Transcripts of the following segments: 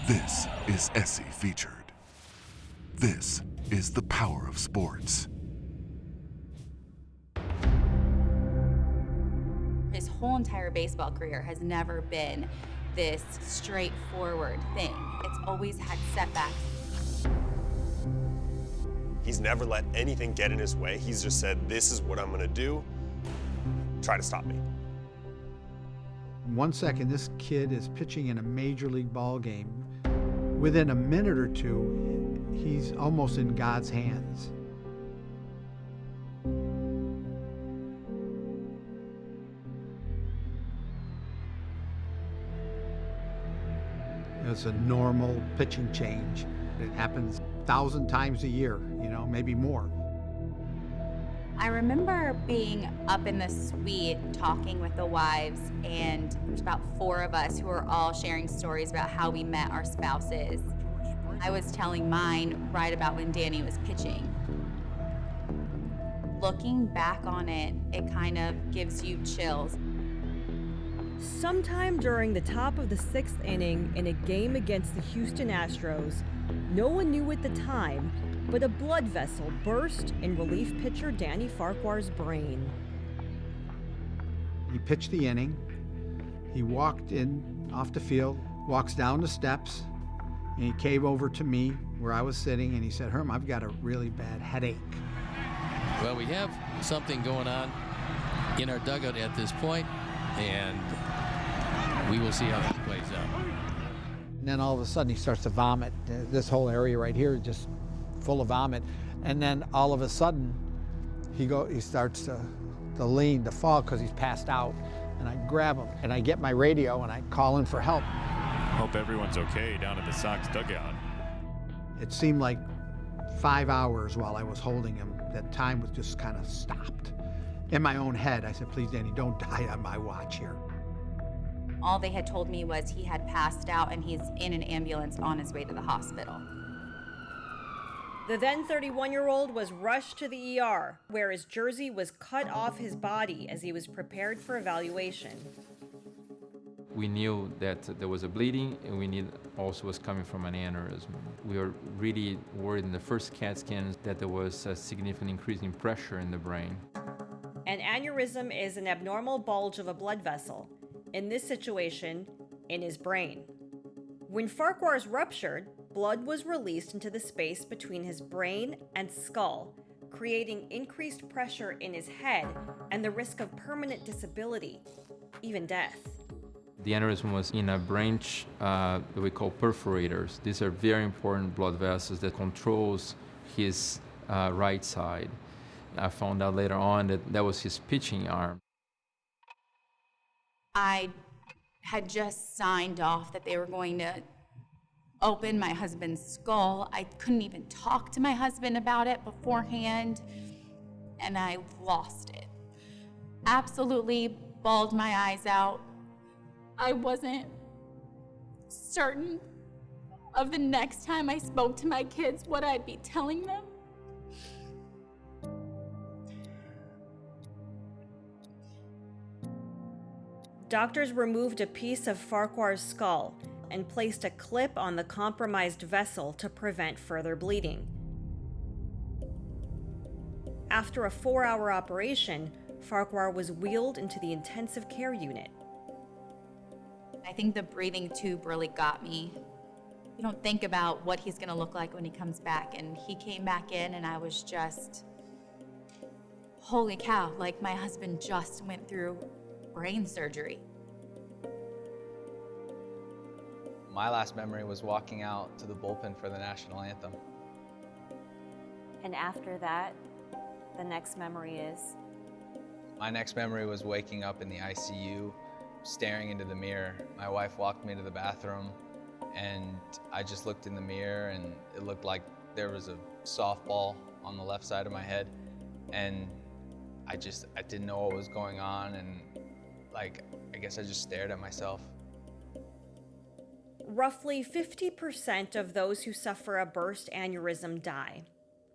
This is Essie Featured. This is the power of sports. His whole entire baseball career has never been this straightforward thing. It's always had setbacks. He's never let anything get in his way. He's just said, this is what I'm gonna do. Try to stop me. 1 second, this kid is pitching in a major league ball game. Within a minute or two, he's almost in God's hands. It's a normal pitching change. It happens 1,000 times a year, maybe more. I remember being up in the suite talking with the wives, and there's about 4 of us who were all sharing stories about how we met our spouses. I was telling mine right about when Danny was pitching. Looking back on it, it kind of gives you chills. Sometime during the top of the 6th inning in a game against the Houston Astros, no one knew at the time, but a blood vessel burst in relief pitcher Danny Farquhar's brain. He pitched the inning. He walked in off the field, walks down the steps, and he came over to me where I was sitting, and he said, "Herm, I've got a really bad headache." Well, we have something going on in our dugout at this point, and we will see how that plays out. And then all of a sudden he starts to vomit. This whole area right here is just full of vomit. And then all of a sudden he starts to lean, to fall because he's passed out. And I grab him and I get my radio and I call in for help. Hope everyone's okay down at the Sox dugout. It seemed like 5 hours while I was holding him. That time was just kind of stopped. In my own head, I said, "Please, Danny, don't die on my watch here." All they had told me was he had passed out and he's in an ambulance on his way to the hospital. The then 31-year-old was rushed to the ER, where his jersey was cut off his body as he was prepared for evaluation. We knew that there was a bleeding, and we knew also was coming from an aneurysm. We were really worried in the first CAT scans that there was a significant increase in pressure in the brain. An aneurysm is an abnormal bulge of a blood vessel, in this situation, in his brain. When Farquhar's ruptured, blood was released into the space between his brain and skull, creating increased pressure in his head and the risk of permanent disability, even death. The aneurysm was in a branch that we call perforators. These are very important blood vessels that controls his right side. I found out later on that that was his pitching arm. I had just signed off that they were going to open my husband's skull. I couldn't even talk to my husband about it beforehand, and I lost it. Absolutely bawled my eyes out. I wasn't certain of the next time I spoke to my kids what I'd be telling them. Doctors removed a piece of Farquhar's skull and placed a clip on the compromised vessel to prevent further bleeding. After a 4-hour operation, Farquhar was wheeled into the intensive care unit. I think the breathing tube really got me. You don't think about what he's gonna look like when he comes back, and he came back in and I was just, holy cow, like my husband just went through brain surgery. My last memory was walking out to the bullpen for the national anthem. And after that, the next memory is? My next memory was waking up in the ICU, staring into the mirror. My wife walked me to the bathroom, and I just looked in the mirror, and it looked like there was a softball on the left side of my head, and I didn't know what was going on, and I guess I just stared at myself. Roughly 50% of those who suffer a burst aneurysm die.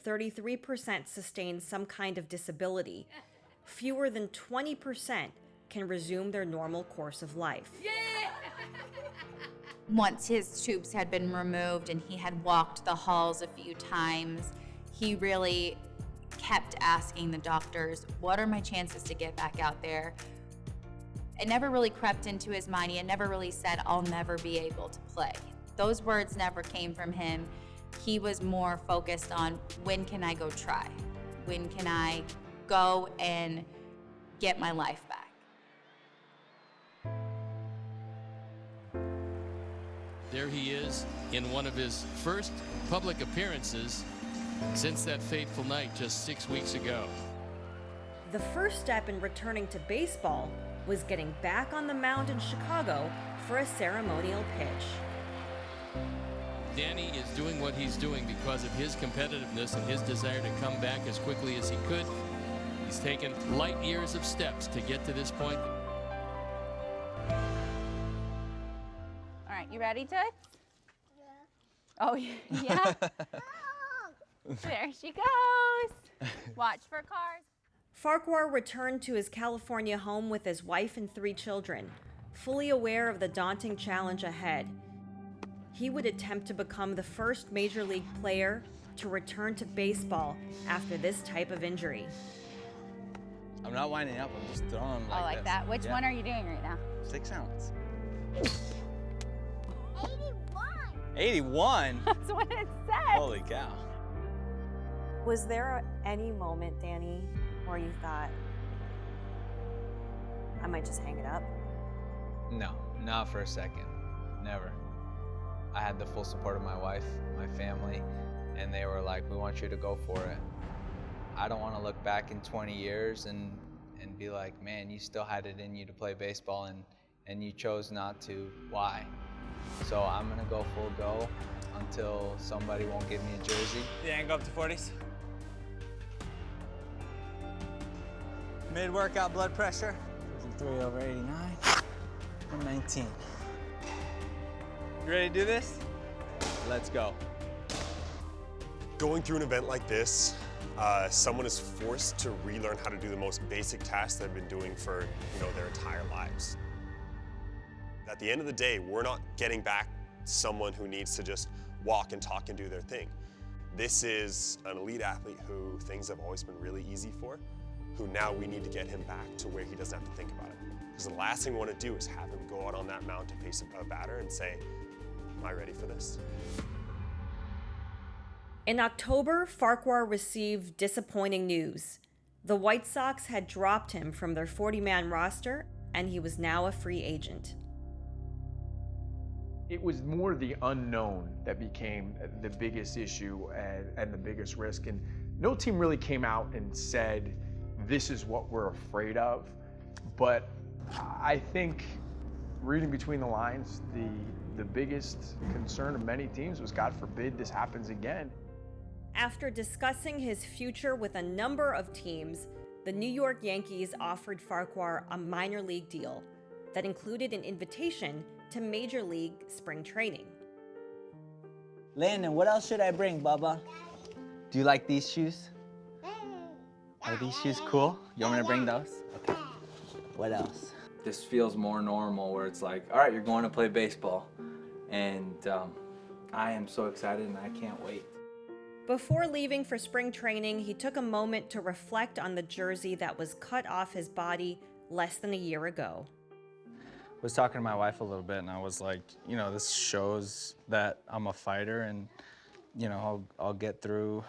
33% sustain some kind of disability. Fewer than 20% can resume their normal course of life. Yeah! once his tubes had been removed and he had walked the halls a few times, he really kept asking the doctors, what are my chances to get back out there? It never really crept into his mind. He had never really said, I'll never be able to play. Those words never came from him. He was more focused on, when can I go try? When can I go and get my life back? There he is in one of his first public appearances since that fateful night just 6 weeks ago. The first step in returning to baseball was getting back on the mound in Chicago for a ceremonial pitch. Danny is doing what he's doing because of his competitiveness and his desire to come back as quickly as he could. He's taken light years of steps to get to this point. All right, you ready, Toots? Yeah. Oh, yeah? There she goes. Watch for cars. Farquhar returned to his California home with his wife and 3 children, fully aware of the daunting challenge ahead. He would attempt to become the first major league player to return to baseball after this type of injury. I'm not winding up, I'm just throwing them Oh, like this. that. Which Yeah. one are you doing right now? 6 ounce. 81. 81? That's what it said. Holy cow. Was there any moment, Danny, where you thought, I might just hang it up? No, not for a second. Never. I had the full support of my wife, my family, and they were like, we want you to go for it. I don't want to look back in 20 years and be like, man, you still had it in you to play baseball and you chose not to. Why? So I'm going to go full go until somebody won't give me a jersey. Yeah, and go up to 40s. Mid-workout blood pressure, 53/89, 119. You ready to do this? Let's go. Going through an event like this, someone is forced to relearn how to do the most basic tasks they've been doing for, their entire lives. At the end of the day, we're not getting back someone who needs to just walk and talk and do their thing. This is an elite athlete who things have always been really easy for, who now we need to get him back to where he doesn't have to think about it. Because the last thing we want to do is have him go out on that mound to face a batter and say, am I ready for this? In October, Farquhar received disappointing news. The White Sox had dropped him from their 40-man roster, and he was now a free agent. It was more the unknown that became the biggest issue and the biggest risk. And no team really came out and said, this is what we're afraid of. But I think reading between the lines, the biggest concern of many teams was, God forbid this happens again. After discussing his future with a number of teams, the New York Yankees offered Farquhar a minor league deal that included an invitation to Major League spring training. Landon, what else should I bring, Bubba? Do you like these shoes? Are these shoes cool? You want me to bring those? Okay. What else? This feels more normal where it's like, all right, you're going to play baseball. And I am so excited and I can't wait. Before leaving for spring training, he took a moment to reflect on the jersey that was cut off his body less than a year ago. I was talking to my wife a little bit and I was like, this shows that I'm a fighter and, I'll get through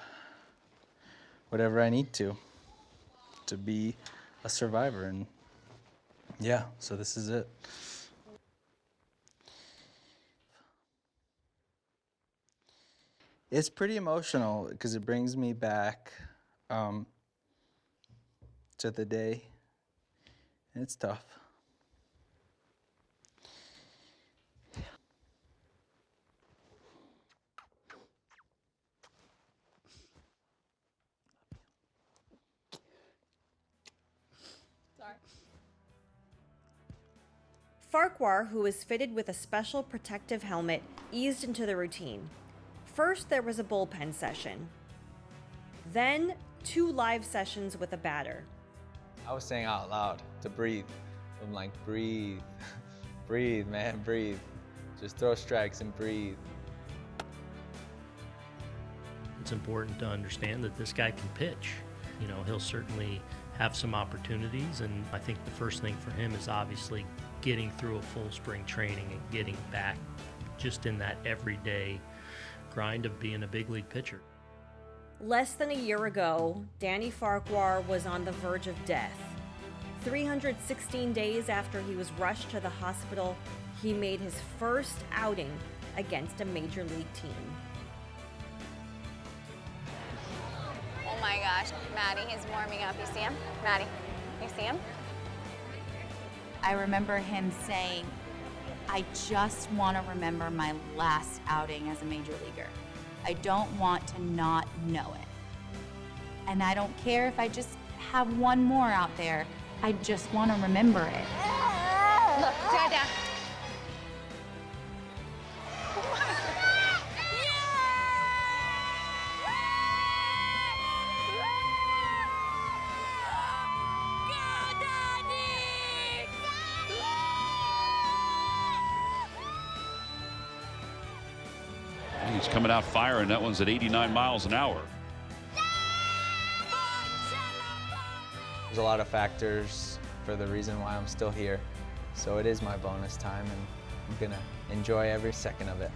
whatever I need to be a survivor. And yeah, so this is it. It's pretty emotional because it brings me back to the day. And it's tough. Farquhar, who was fitted with a special protective helmet, eased into the routine. First, there was a bullpen session. Then, 2 live sessions with a batter. I was saying out loud to breathe. I'm like, breathe, breathe, man, breathe. Just throw strikes and breathe. It's important to understand that this guy can pitch. You know, he'll certainly have some opportunities, and I think the first thing for him is obviously getting through a full spring training and getting back just in that everyday grind of being a big league pitcher. Less than a year ago, Danny Farquhar was on the verge of death. 316 days after he was rushed to the hospital, he made his first outing against a major league team. Oh my gosh, Maddie, he's warming up. You see him? Maddie, you see him? I remember him saying, I just want to remember my last outing as a major leaguer. I don't want to not know it. And I don't care if I just have one more out there. I just want to remember it. Look, Dada. He's coming out firing. That one's at 89 miles an hour. There's a lot of factors for the reason why I'm still here. So it is my bonus time, and I'm gonna enjoy every second of it.